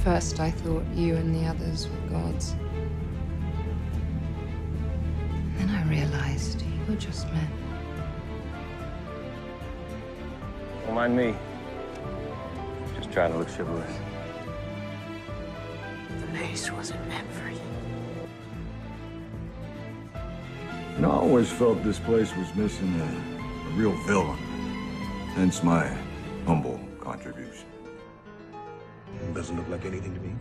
first I thought you and the others were gods. Then I realized you were just men. Don't mind me. Just trying to look chivalrous. The place wasn't meant for you. I always felt this place was missing a real villain. Hence my humble contribution. Doesn't look like anything to me.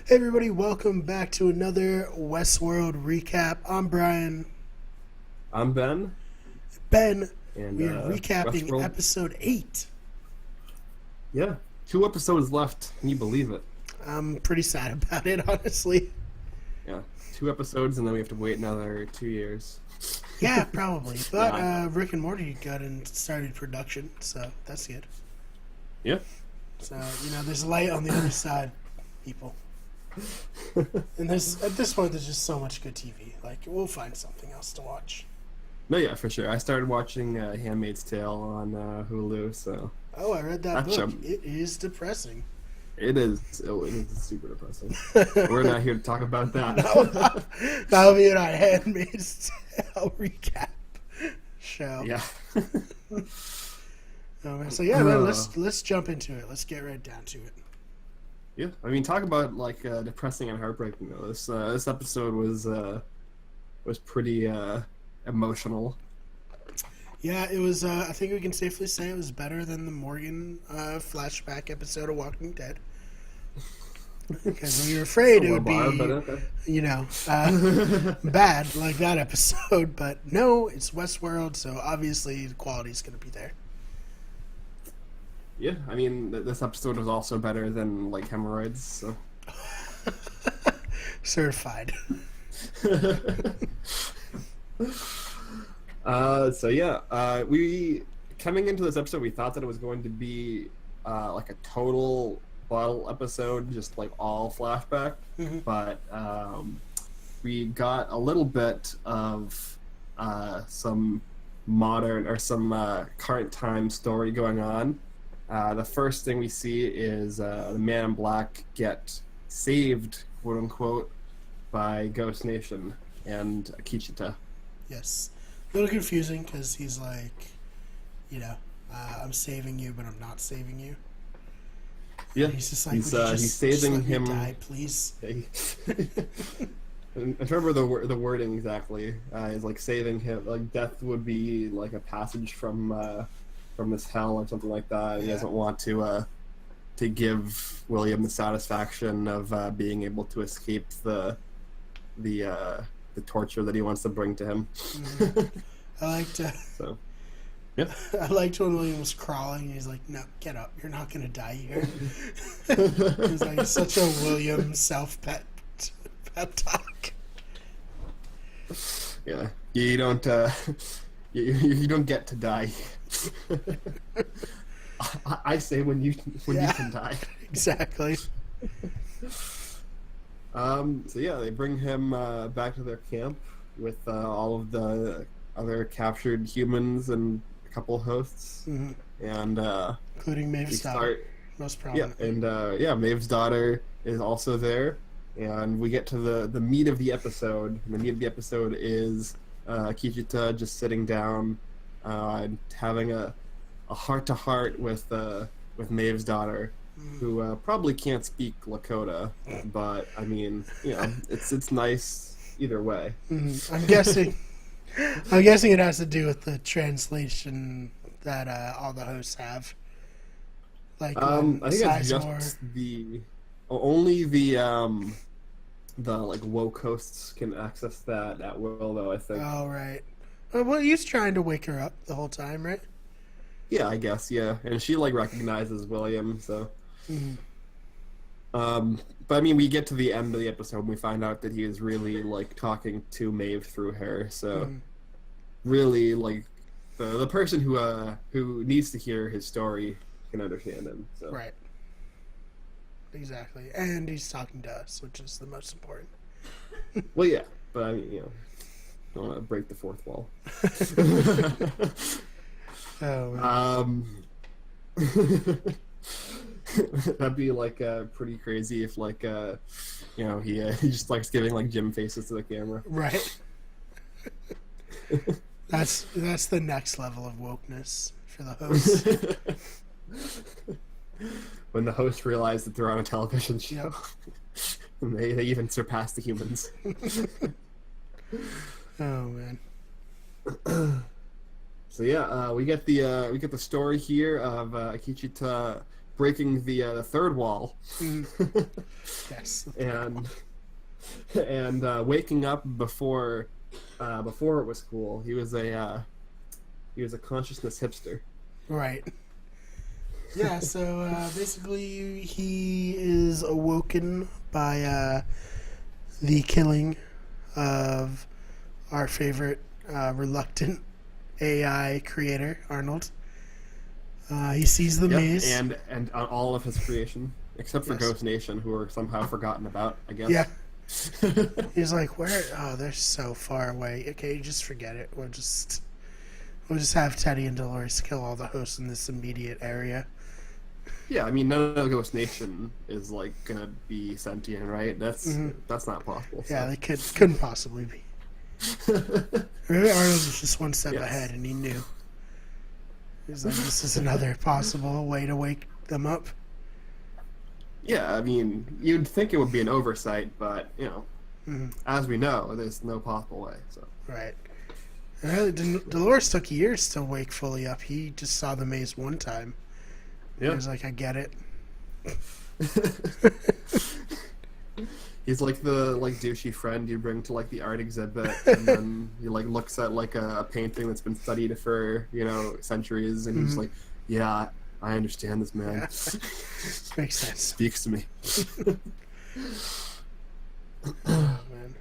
Hey everybody, welcome back to another Westworld recap. I'm Brian. I'm Ben. Ben, And we are recapping Westworld. episode 8. Yeah, 2 episodes left. Can you believe it? I'm pretty sad about it, honestly. Yeah, 2 episodes, and then we have to wait another 2 years. Yeah, probably. But Yeah. Rick and Morty got and started production, so that's good. Yeah. So, there's light on the other side, people. And at this point, there's just so much good TV. Like, we'll find something else to watch. No, yeah, for sure. I started watching Handmaid's Tale on Hulu, so Oh, I read that book. Gotcha. It is depressing. it is super depressing. We're not here to talk about that. That'll be in our Handmaid's Tale recap show. Yeah. So yeah, man, let's jump into it. Let's get right down to it. Yeah, I mean, talk about like depressing and heartbreaking though. This episode was pretty emotional. Yeah, it was. I think we can safely say it was better than the Morgan flashback episode of Walking Dead. Because we were afraid it would be, bad like that episode. But no, it's Westworld, so obviously the quality is going to be there. Yeah, I mean, this episode was also better than like hemorrhoids. So. Certified. We coming into this episode, we thought that it was going to be like a total bottle episode, just like all flashback. Mm-hmm. But we got a little bit of some modern or some current time story going on. The first thing we see is the Man in Black get saved, quote unquote, by Ghost Nation and Kiksuya. Yes. A little confusing because he's like, I'm saving you, but I'm not saving you. Yeah, And he's just like, he's would you just saving let me him. die, please. I remember the wording exactly. He's like saving him. Like death would be like a passage from this hell or something like that. He doesn't want to give William the satisfaction of being able to escape the torture that he wants to bring to him. Mm-hmm. I liked. So, yeah. I liked when William was crawling. He's like, "No, get up! You're not gonna die here." He's like such a William self-pep talk. Yeah, you don't you don't get to die. I say when you can die. Exactly. So yeah, they bring him back to their camp with all of the other captured humans and a couple hosts, Mm-hmm. and Including Maeve's daughter, most prominent. Yeah, and Maeve's daughter is also there, and we get to the meat of the episode. And the meat of the episode is Kiksuya just sitting down and having a heart-to-heart with Maeve's daughter, who probably can't speak Lakota, but I mean, it's nice either way. Mm-hmm. I'm guessing it has to do with the translation that all the hosts have. Like, I think it's Sizemore... just only the like woke hosts can access that at will, though. I think. Oh right. Well, he's trying to wake her up the whole time, right? Yeah, I guess. Yeah, and she like recognizes William, so. Mm-hmm. But I mean, we get to the end of the episode and we find out that he is really like talking to Maeve through her. So, really, like the person who needs to hear his story can understand him. So. Right. Exactly, and he's talking to us, which is the most important. Well, yeah, but I mean, Don't want to break the fourth wall. Oh, man. That'd be like pretty crazy if like he just likes giving like Jim faces to the camera. Right. That's the next level of wokeness for the host. When the hosts realize that they're on a television show, Yep. and they even surpass the humans. Oh man. So yeah, we get the story here of Kichita breaking the third wall, Yes. and waking up before it was cool. He was a consciousness hipster. Right. Yeah, so basically he is awoken by the killing of our favorite reluctant AI creator, Arnold. He sees the maze. And on all of his creation, except for Yes. Ghost Nation, who are somehow forgotten about, I guess. Yeah. He's like, where? Oh, they're so far away. Okay, just forget it. We'll just have Teddy and Dolores kill all the hosts in this immediate area. Yeah, I mean, none of Ghost Nation is like gonna be sentient, right? That's not possible. So. Yeah, they couldn't possibly be. Maybe Arnold was just one step ahead, and he knew. He's like, this is another possible way to wake them up. Yeah, I mean, you'd think it would be an oversight, but as we know, there's no possible way. So. Right. Dolores took years to wake fully up. He just saw the maze one time. Yeah. He was like, I get it. He's like the douchey friend you bring to like the art exhibit, and then he like looks at like a painting that's been studied for centuries, and he's like, "Yeah, I understand this, man. Yeah. Makes sense. Speaks to me." Oh, man.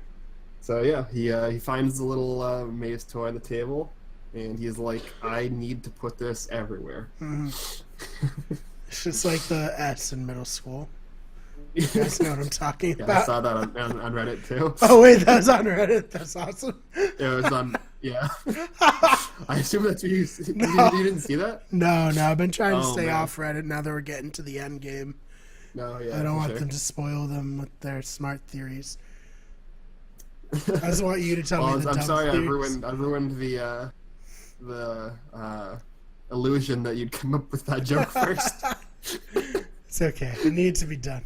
So yeah, he finds the little maze toy on the table, and he's like, "I need to put this everywhere." It's just like the S in middle school. You guys know what I'm talking Yeah, about? I saw that on Reddit too. Oh wait, that was on Reddit. That's awesome. It was on. Yeah. I assume that's what you No. you didn't see that. No, I've been trying to Oh, stay man. off Reddit now that we're getting to the end game. No, yeah. I don't for want sure. them to spoil them with their smart theories. I just want you to tell me the I'm dumb sorry, theories. I ruined the illusion that you'd come up with that joke first. It's okay. It needs to be done.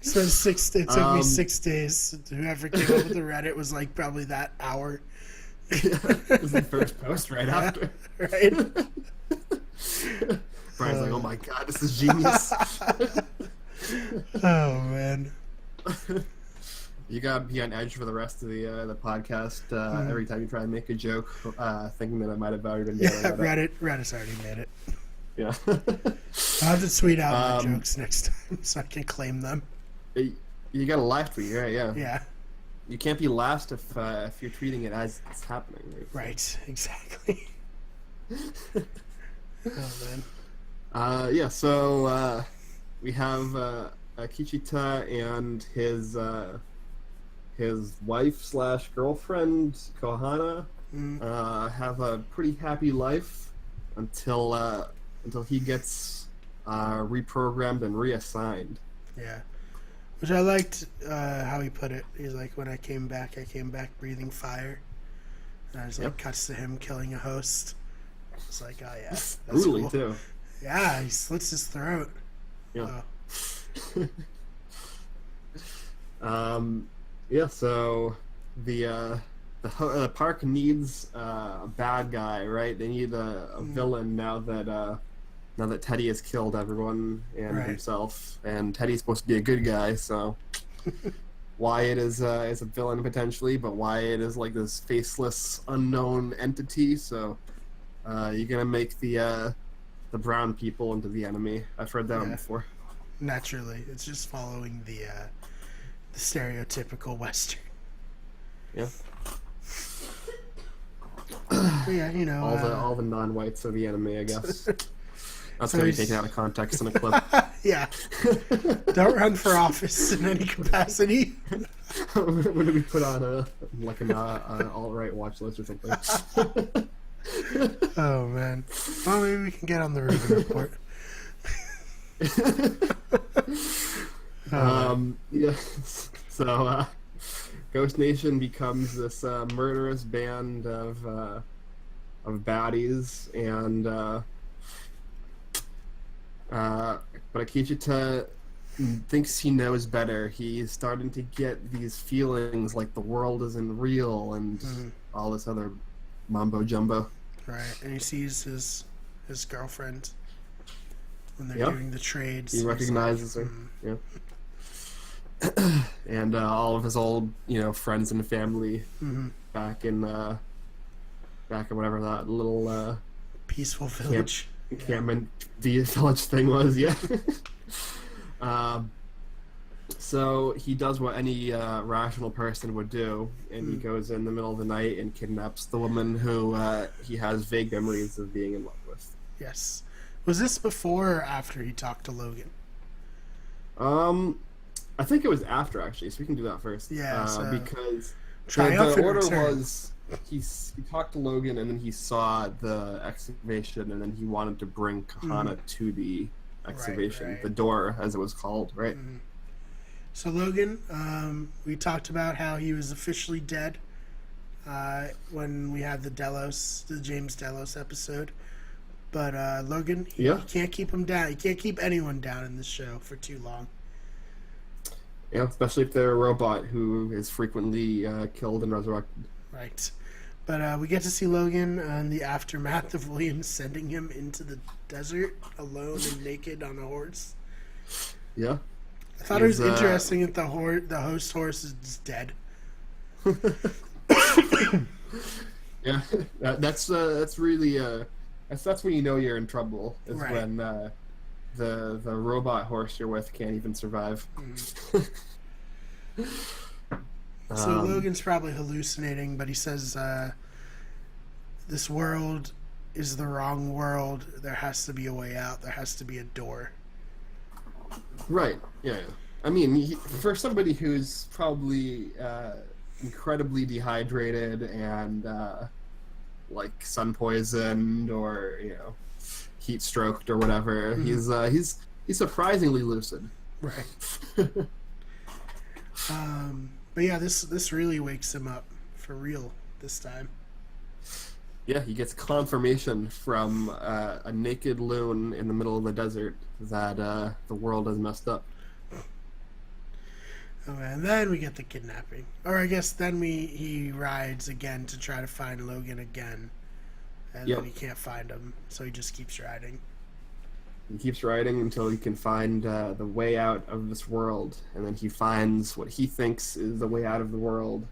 So it took me 6 days. Whoever came up with the Reddit was like probably that hour. It was the first post right after. Right? Brian's like, "Oh my god, this is genius." Oh man. You gotta be on edge for the rest of the podcast. Every time you try and make a joke, thinking that I might have already been Yeah, yelling at it. Reddit's already made it. Yeah. I'll have to tweet out my jokes next time so I can claim them. You got a live tweet, right? Yeah. Yeah. You can't be last if you're tweeting it as it's happening. Right. Exactly. Oh man. Yeah. So we have Kichita and his wife / girlfriend Kohana have a pretty happy life until he gets reprogrammed and reassigned. Yeah. Which I liked how he put it. He's like, when I came back breathing fire. And I was like, cuts to him killing a host. It's like, oh yeah. That's Brutally cool. too. Yeah, he slits his throat. Yeah. Oh. Yeah. So the park needs a bad guy, right? They need a villain now that Teddy has killed everyone and Right. himself, and Teddy's supposed to be a good guy. So Wyatt is a villain potentially, but Wyatt is like this faceless, unknown entity. So you're gonna make the brown people into the enemy. I've heard that one before. Naturally. It's just following the stereotypical Western. Yeah. But yeah, you know. All the non-whites are the enemy, I guess. That's So gonna be he's- taken out of context in a clip. Yeah. Don't run for office in any capacity. When did we put on an alt-right watch list or something? Oh man. Well, maybe we can get on the Rubin report. Yeah. So, Ghost Nation becomes this murderous band of baddies, and but Akijita thinks he knows better. He's starting to get these feelings like the world isn't real and all this other mumbo jumbo. Right, and he sees his girlfriend when they're Yep. doing the trades. He recognizes her. Yeah. And all of his old, friends and family back in whatever that little Peaceful village. encampment village thing was. Yeah. So he does what any rational person would do, and he goes in the middle of the night and kidnaps the woman who he has vague memories of being in love with. Yes. Was this before or after he talked to Logan? I think it was after, actually, so we can do that first. Yeah, so because the triumphant order return. was he talked to Logan, and then he saw the excavation, and then he wanted to bring Kahana to the excavation, right. the door, as it was called, right? So Logan, we talked about how he was officially dead when we had the James Delos episode. But Logan, he can't keep him down. He can't keep anyone down in this show for too long. Yeah, especially if they're a robot who is frequently killed and resurrected. Right. But we get to see Logan in the aftermath of William sending him into the desert alone and naked on a horse. Yeah. I thought it was interesting that the host horse is dead. Yeah, that's really that's when you know you're in trouble. Is Right. when the robot horse you're with can't even survive. So Logan's probably hallucinating, but he says this world is the wrong world. There has to be a way out. There has to be a door. Right. Yeah. I mean, for somebody who's probably incredibly dehydrated and like sun poisoned or heat stroked or whatever, he's surprisingly lucid. Right. But yeah, this really wakes him up for real this time. Yeah, he gets confirmation from a naked loon in the middle of the desert that the world is messed up. Okay, and then we get the kidnapping. Or I guess then he rides again to try to find Logan again. And then he can't find him, so he just keeps riding. He keeps riding until he can find the way out of this world, and then he finds what he thinks is the way out of the world,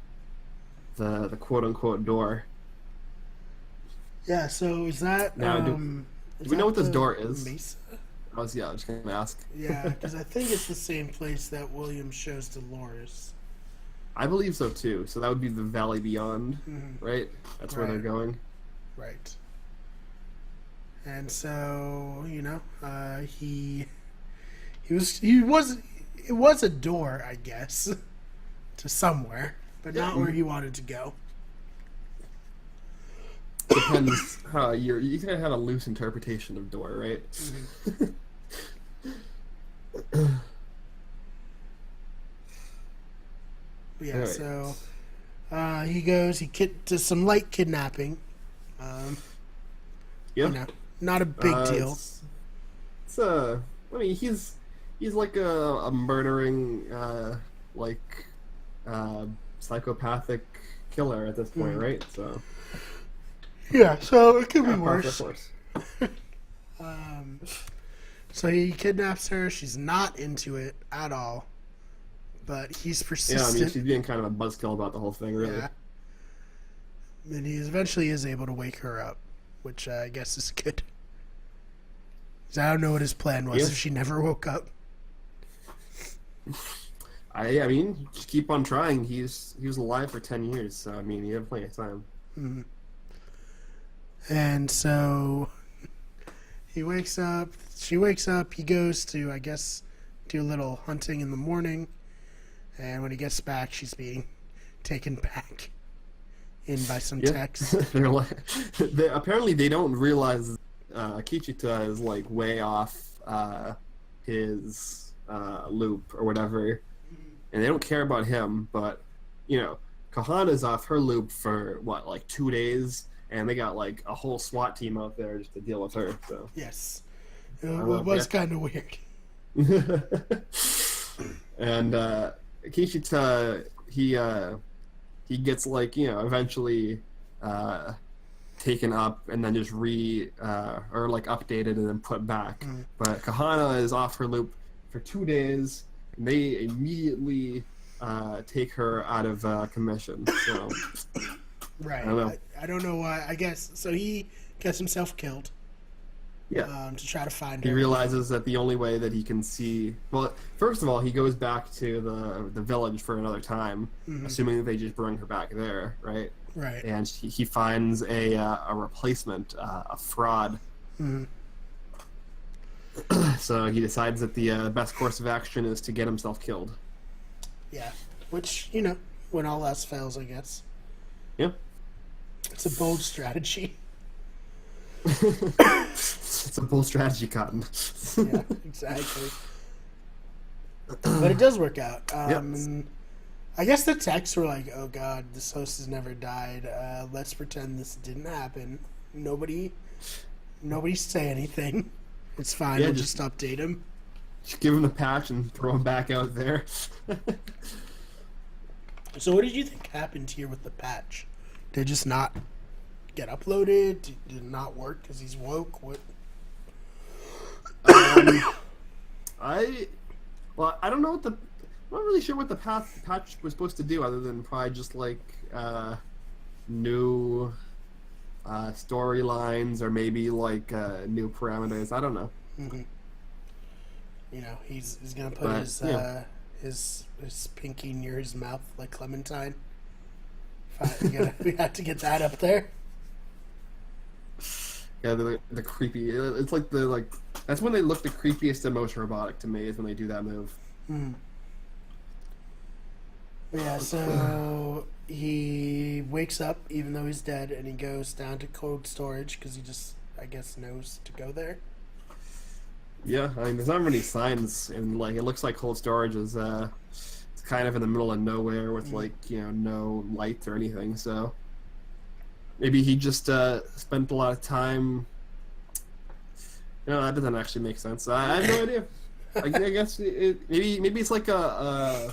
the quote-unquote door. Yeah, so is that... Now, do we know what this door is? Mesa? I was just going to ask. Yeah, because I think it's the same place that William shows Dolores. I believe so, too. So that would be the Valley Beyond, right? That's where they're going. Right. And so, it was a door, I guess, to somewhere, but not where he wanted to go. Depends how you can have a loose interpretation of door, right? Yeah, Right. so he goes, does some light kidnapping. Not a big deal. I mean, he's like a murdering, psychopathic killer at this point, right? So. Yeah, so it could be worse. Of course. So he kidnaps her. She's not into it at all, but he's persistent. Yeah, I mean, she's being kind of a buzzkill about the whole thing, really. Yeah. And he eventually is able to wake her up, which I guess is good. 'Cause I don't know what his plan was if she never woke up. I mean, just keep on trying. He was alive for 10 years, so I mean, you have plenty of time. Mm-hmm. And so he wakes up. She wakes up. He goes to, I guess, do a little hunting in the morning. And when he gets back, she's being taken back in by some Yeah. techs. They're like, apparently they don't realize Kichita is like way off his loop or whatever, and they don't care about him. But Kahana's off her loop for what, like 2 days, and they got like a whole SWAT team out there just to deal with her. So Yes. It was kind of weird. and Kishita, he gets like eventually taken up and then just or like updated and then put back. But Kahana is off her loop for 2 days, and they immediately take her out of commission. So Right. I I don't know why. I guess so. He gets himself killed. yeah. To try to find He her. realizes that the only way that he can see... Well, first of all, he goes back to the village for another time, assuming that they just bring her back there, right? Right. And he finds a replacement, a fraud. So he decides that the best course of action is to get himself killed. Yeah. Which, when all else fails, I guess. Yeah. It's a bold strategy. It's a bold strategy, Cotton. Yeah, exactly. But it does work out. Yep. And I guess the texts were like, "Oh God, this host has never died. Let's pretend this didn't happen. Nobody say anything. It's fine. Yeah, we'll just update him." Just give him the patch and throw him back out there. So, what did you think happened here with the patch? Did it just not get uploaded? Did it not work because he's woke? What? I don't know I'm not really sure what the patch was supposed to do, other than probably just like new storylines or maybe like new parameters. I don't know. Mm-hmm. He's gonna put his pinky near his mouth like Clementine. We had to get that up there. Yeah, the creepy. It's like that's when they look the creepiest and most robotic to me, is when they do that move. Yeah, so he wakes up even though he's dead, and he goes down to cold storage because he just, I guess, knows to go there. Yeah, I mean, there's not many signs, and like it looks like cold storage is it's kind of in the middle of nowhere with like no light or anything. So maybe he just spent a lot of time. That doesn't actually make sense. I have no idea. I guess maybe it's like a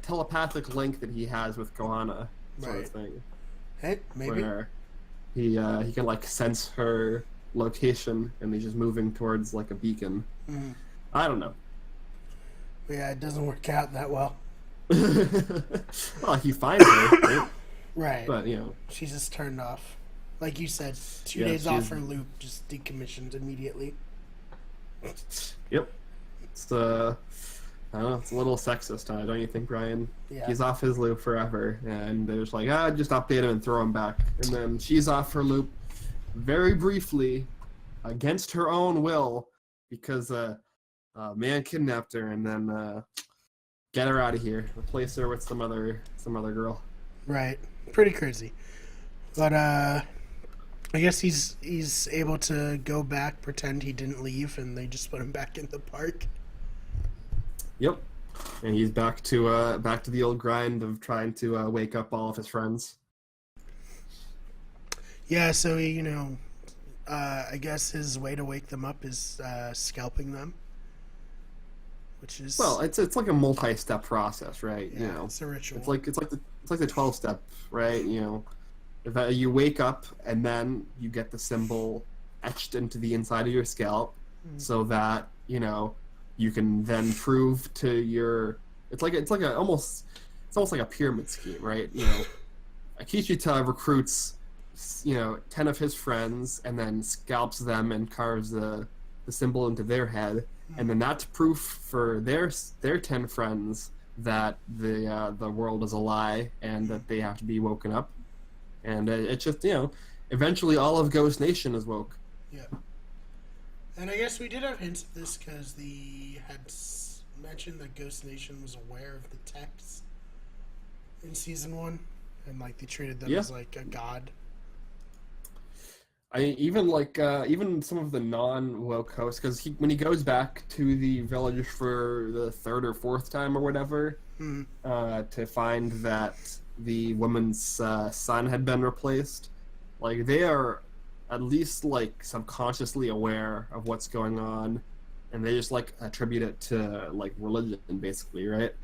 telepathic link that he has with Kohana, sort of thing. Hey, maybe. Where he can like sense her location, and he's just moving towards like a beacon. I don't know. But yeah, it doesn't work out that well. Well, he finds her, right? Right. But she's just turned off. Like you said, 2 Yeah, days off she's- her loop, just decommissioned immediately. Yep. It's I don't know, it's a little sexist, don't you think, Brian? Yeah. He's off his loop forever, and they're just like, just update him and throw him back. And then she's off her loop very briefly, against her own will, because a man kidnapped her, and then get her out of here, replace her with some other girl. Right. Pretty crazy. But I guess he's able to go back, pretend he didn't leave, and they just put him back in the park. Yep. And he's back to the old grind of trying to wake up all of his friends. Yeah, so he, I guess his way to wake them up is scalping them, which is it's like a multi-step process, right? yeah, it's a ritual. It's like the 12-step, right? If you wake up and then you get the symbol etched into the inside of your scalp, so that you can then prove to your. It's almost like a pyramid scheme, right? Akishita recruits 10 of his friends and then scalps them and carves the symbol into their head, and then that's proof for their 10 friends that the world is a lie and that they have to be woken up. And it's just eventually all of Ghost Nation is woke. Yeah. And I guess we did have hints of this because the mention that Ghost Nation was aware of the texts in season 1, and like they treated them as like a god. Even some of the non-woke hosts, because when he goes back to the village for the 3rd or 4th time or whatever, to find that the woman's son had been replaced, like they are at least like subconsciously aware of what's going on, and they just like attribute it to like religion, basically, right?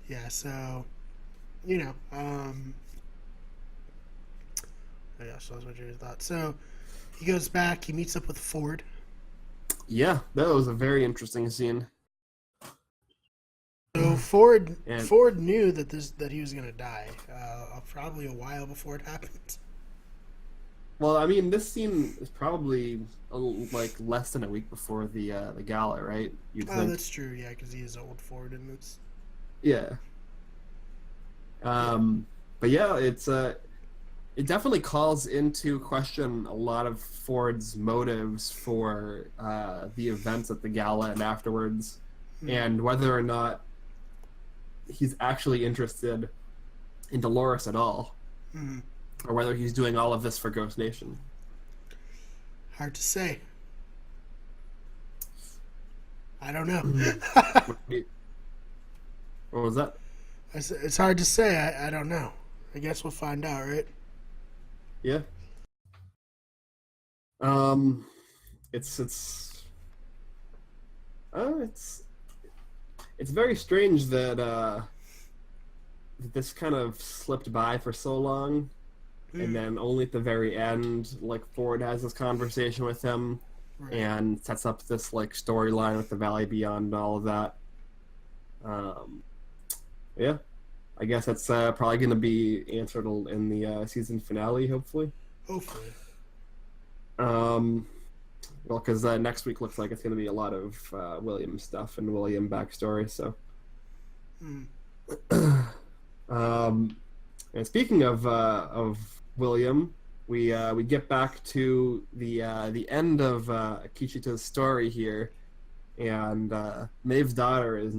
Yeah. So, you know, yeah, so that's what you thought. So he goes back. He meets up with Ford. Yeah, that was a very interesting scene. So Ford knew that he was gonna die, probably a while before it happened. Well, I mean, this scene is probably like less than a week before the gala, right? You'd think. That's true. Yeah, because he is old Ford in this. Yeah. But yeah, it definitely calls into question a lot of Ford's motives for the events at the gala and afterwards, and whether or not he's actually interested in Dolores at all, or whether he's doing all of this for Ghost Nation. Hard to say. I don't know. What was that? It's hard to say. I don't know. I guess we'll find out, right? Yeah. It's very strange that this kind of slipped by for so long, and then only at the very end, like Ford has this conversation with him, and sets up this like storyline with the Valley Beyond and all of that. Yeah, I guess that's probably going to be answered in the season finale, hopefully. Hopefully. Well, because next week looks like it's going to be a lot of William stuff and William backstory. So, and speaking of William, we get back to the end of Kiksuya's story here, and Maeve's daughter is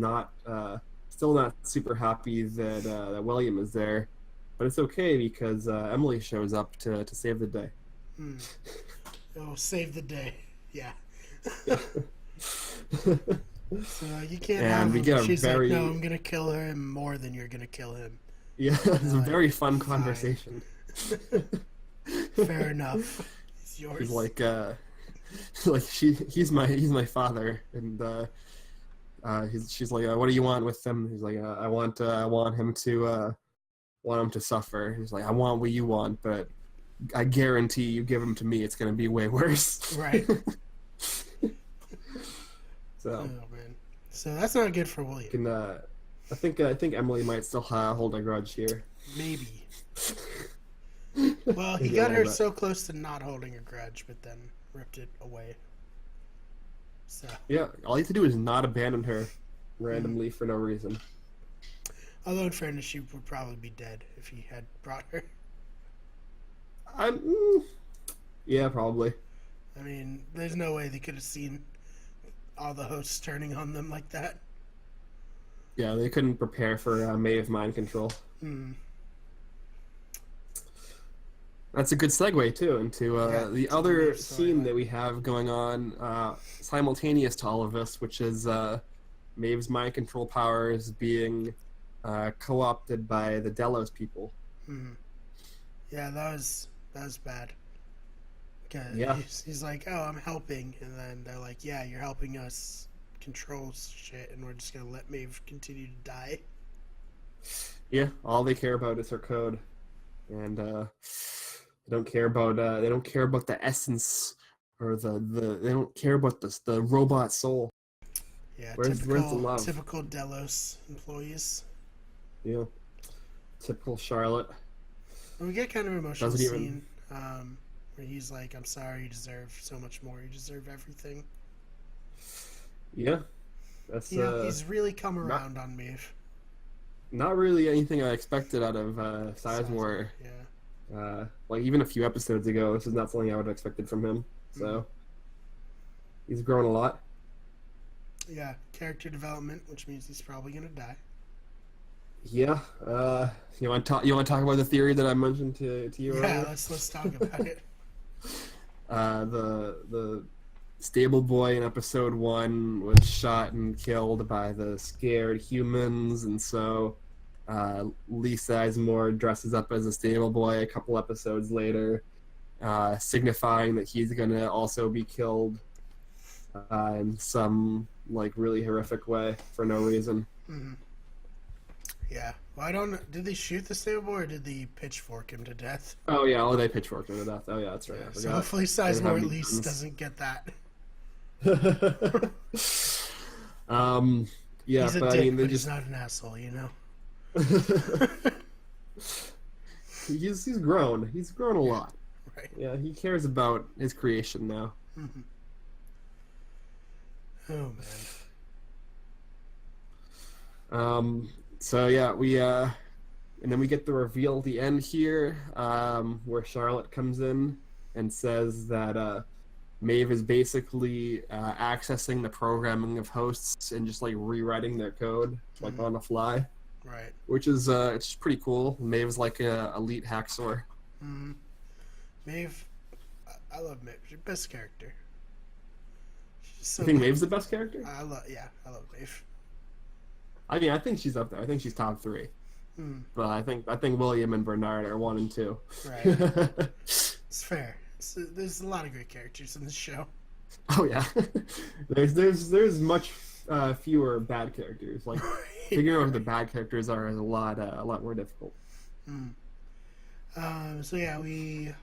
still not super happy that William is there, but it's okay because Emily shows up to save the day. Oh, save the day. Yeah. So you can't have him. She's like, no, I'm going to kill him more than you're going to kill him. Yeah, it's a very fun conversation. Fair enough. It's yours. He's like, he's my father, and she's like, what do you want with him? He's like, I want him to suffer. He's like, I want what you want, but I guarantee you give him to me, it's going to be way worse. Right. So. Oh man. So that's not good for William. I think Emily might still hold a grudge here. Maybe. Well, he got her so close to not holding a grudge, but then ripped it away. So. Yeah, all you have to do is not abandon her randomly for no reason. Although, in fairness, she would probably be dead if he had brought her. Yeah, probably. I mean, there's no way they could have seen all the hosts turning on them like that. Yeah, they couldn't prepare for Maeve mind control. That's a good segue, too, into the other scene that we have going on simultaneous to all of this, which is Maeve's mind control powers being co-opted by the Delos people. Yeah, that was bad. Yeah. He's like, oh, I'm helping. And then they're like, yeah, you're helping us control shit, and we're just going to let Maeve continue to die. Yeah, all they care about is her code. And they don't care about the essence, or they don't care about the robot soul. Yeah, where's the love? Typical Delos employees. Yeah. Typical Charlotte. And we get kind of an emotional scene where he's like, I'm sorry, you deserve so much more. You deserve everything. Yeah. That's he's really come around on Maeve. Not really anything I expected out of Sizemore. Yeah. Like even a few episodes ago, this is not something I would have expected from him. So he's grown a lot. Yeah, character development, which means he's probably gonna die. Yeah. You want to talk? You want to talk about the theory that I mentioned to you Yeah, earlier? let's talk about it. The stable boy in episode 1 was shot and killed by the scared humans, and so Lee Sizemore dresses up as a stable boy a couple episodes later, signifying that he's gonna also be killed in some like really horrific way for no reason. Mm-hmm. Yeah. Well, I don't know. Did they shoot the stable boy or did they pitchfork him to death? Oh yeah, oh they pitchforked him to death. Oh yeah, that's right. I So forgot. hopefully They didn't Sizemore have at any least guns. doesn't get that. Yeah, He's a but dick, I mean, they but he's just not an asshole, you know? he's grown. He's grown a lot. Right. Yeah, he cares about his creation now. Mm-hmm. Oh, man. So yeah, we and then we get the reveal at the end here, where Charlotte comes in and says that Maeve is basically accessing the programming of hosts and just like rewriting their code like on the fly, Right. which is it's pretty cool. Maeve's like a elite hacksaw. Mm-hmm. Maeve, I love Maeve. She's your best character. She's so You think good. Maeve's the best character? I love Maeve. I mean, I think she's up there. I think she's top 3. Mm, But I think William and Bernard are 1 and 2. right. It's fair. There's a lot of great characters in this show. Oh yeah, there's much fewer bad characters. Like figuring out who the bad characters are is a lot more difficult. So yeah, we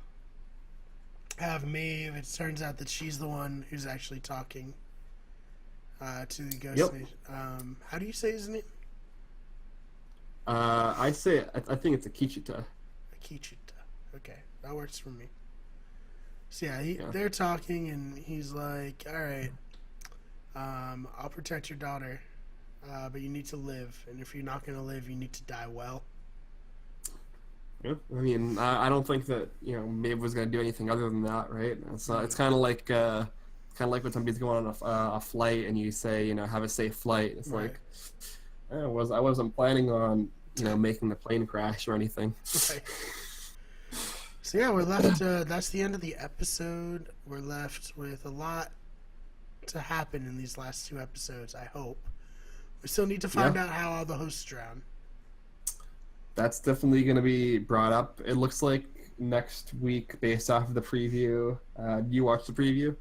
have Maeve. It turns out that she's the one who's actually talking to the ghost. Yep. Nation. How do you say his name? I think it's a Kiksuya. Akichita. Okay, that works for me. So yeah, Yeah. they're talking, and he's like, "All right, I'll protect your daughter, but you need to live. And if you're not gonna live, you need to die well." Yeah. I mean, I don't think that Maeve was gonna do anything other than that, right? It's kind of like when somebody's going on a flight and you say have a safe flight. It's Right. like I wasn't planning on making the plane crash or anything. Right. So yeah, we're left. That's the end of the episode. We're left with a lot to happen in these last 2 episodes. I hope. We still need to find out how all the hosts drown. That's definitely going to be brought up. It looks like next week, based off of the preview. You watched the preview?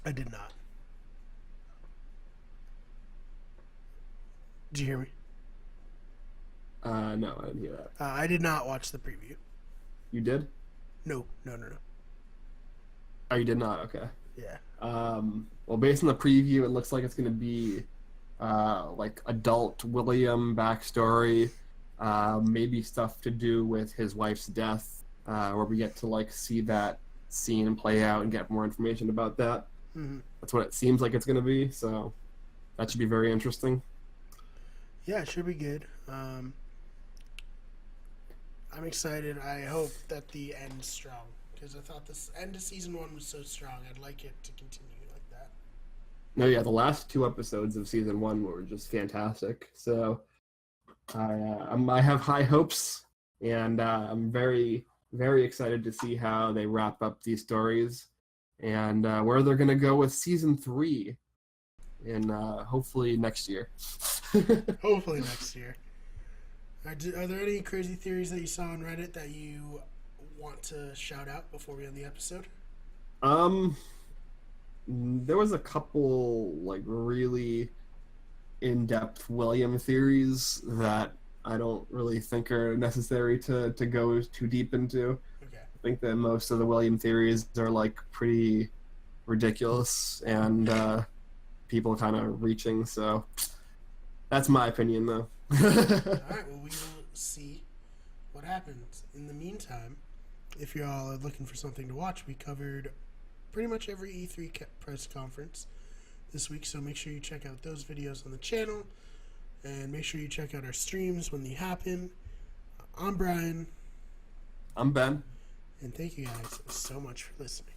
I did not. Did you hear me? No, I didn't hear that. I did not watch the preview. You did? No. Oh, you did not? Okay. Yeah. Well, based on the preview, it looks like it's going to be like adult William backstory, maybe stuff to do with his wife's death, where we get to like see that scene play out and get more information about that. Mm-hmm. That's what it seems like it's going to be, so that should be very interesting. Yeah, it should be good. I'm excited. I hope that the end's strong, because I thought this end of season 1 was so strong. I'd like it to continue like that. No, yeah, the last 2 episodes of season 1 were just fantastic. So I have high hopes, and I'm very, very excited to see how they wrap up these stories and where they're going to go with season 3 and hopefully next year. Hopefully next year. Are there any crazy theories that you saw on Reddit that you want to shout out before we end the episode? There was a couple like really in-depth William theories that I don't really think are necessary to go too deep into. Okay. I think that most of the William theories are like pretty ridiculous and people kind of reaching, so that's my opinion though. All right, well, we will see what happens. In the meantime, if y'all are looking for something to watch, we covered pretty much every E3 press conference this week, so make sure you check out those videos on the channel, and make sure you check out our streams when they happen. I'm Brian. I'm Ben. And thank you guys so much for listening.